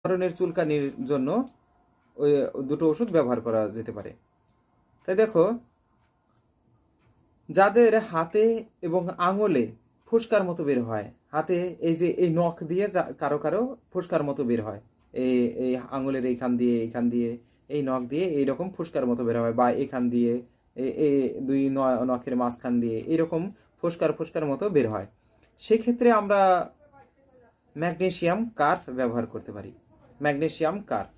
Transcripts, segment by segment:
ধরনের চুলকানির জন্য ওই দুটো ওষুধ ব্যবহার করা যেতে পারে। তাই দেখো, যাদের হাতে এবং আঙুলে ফুসকার মতো বের হয়, হাতে এই যে এই নখ দিয়ে কারো কারো ফুসকার মতো বের হয়, এই এই আঙুলের এইখান দিয়ে এই নখ দিয়ে এইরকম ফুসকার মতো বের হয়, বা এখান দিয়ে এই দুই নখের মাঝখান দিয়ে এইরকম ফুসকার মতো বের হয়, সেক্ষেত্রে আমরা ম্যাগনেসিয়াম কার্ভ ব্যবহার করতে পারি। Magnesium curve.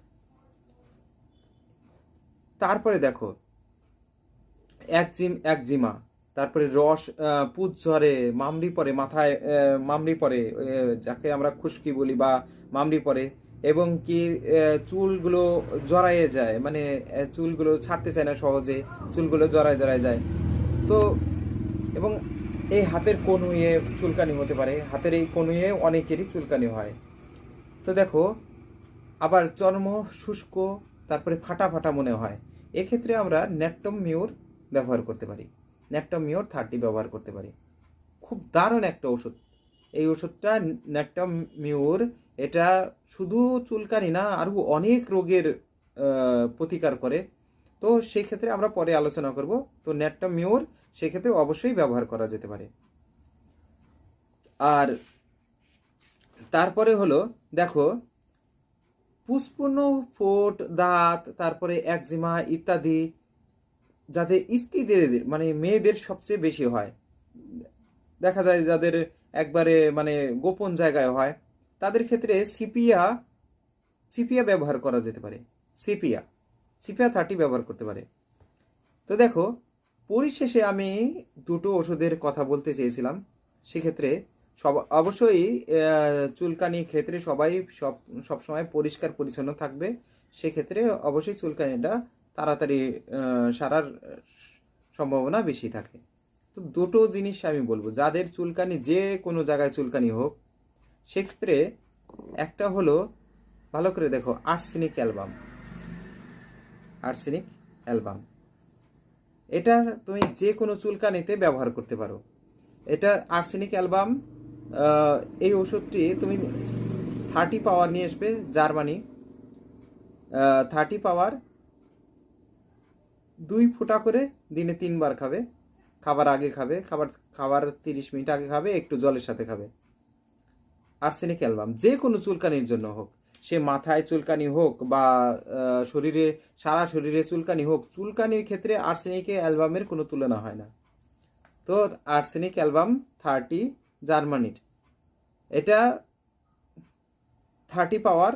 তারপরে দেখো, একজিমা, তারপরে রস পুজ ঝরে, মামড়ি পড়ে মাথায়, মামড়ি পড়ে, যাকে আমরা খুশকি বলি বা মামড়ি পড়ে, এবং কি চুলগুলো জড়াইয়ে যায়, মানে চুলগুলো ছাড়তে চায় না সহজে, চুলগুলো জড়ায় যায়। তো এবং এই হাতের কনুইয়ে চুলকানি হতে পারে, হাতের এই কনুইয়ে অনেকেরই চুলকানি হয়। তো দেখো, আবার চর্ম শুষ্ক, তারপরে ফাটা ফাটা মনে হয়, এক্ষেত্রে আমরা ন্যাট্টম মিউর ব্যবহার করতে পারি। ন্যাট্টম মিউর 30 ব্যবহার করতে পারি। খুব দারুণ একটা ওষুধ এই ওষুধটা, ন্যাট্টম মিউর। এটা শুধু চুলকানি না, আরও অনেক রোগের প্রতিকার করে। তো সেই ক্ষেত্রে আমরা পরে আলোচনা করব। তো ন্যাট্টম মিউর সেক্ষেত্রে অবশ্যই ব্যবহার করা যেতে পারে। আর তারপরে হলো দেখো, পুষ্পূর্ণ ফোট, দাঁত, তারপরে একজিমা ইত্যাদি যাদের স্ত্রীদের, মানে মেয়েদের সবচেয়ে বেশি হয়, দেখা যায় যাদের একবারে মানে গোপন জায়গায় হয়, তাদের ক্ষেত্রে সিপিয়া ব্যবহার করা যেতে পারে। সিপিয়া 30 ব্যবহার করতে পারে। তো দেখো, পরিশেষে আমি দুটো ওষুধের কথা বলতে চেয়েছিলাম। সেক্ষেত্রে অবশ্যই চুলকানি ক্ষেত্রে সবাই সবসময় পরিষ্কার পরিচ্ছন্ন থাকবে। সেক্ষেত্রে অবশ্যই চুলকানিটা তাড়াতাড়ি সারার সম্ভাবনা বেশি থাকে। তো দুটো জিনিস আমি বলবো, যাদের চুলকানি, যে কোনো জায়গায় চুলকানি হোক, সেক্ষেত্রে একটা হলো, ভালো করে দেখো, আর্সেনিক অ্যালবাম, এটা তুমি যে কোনো চুলকানিতে ব্যবহার করতে পারো। এটা আর্সেনিক অ্যালবাম, এই ওষুধটি তুমি 30 পাওয়ার নিয়ে আসবে, জার্মানি। 30 পাওয়ার 2 ফোঁটা করে দিনে 3 বার খাবে। খাবার আগে খাবে, খাবার 30 মিনিট আগে খাবে, একটু জলের সাথে খাবে। আর্সেনিক অ্যালবাম যে কোনো চুলকানির জন্য হোক, সে মাথায় চুলকানি হোক বা শরীরে, সারা শরীরে চুলকানি হোক, চুলকানির ক্ষেত্রে আর্সেনিক অ্যালবামের কোনো তুলনা হয় না। তো আর্সেনিক অ্যালবাম 30 জার্মানির, এটা 30 পাওয়ার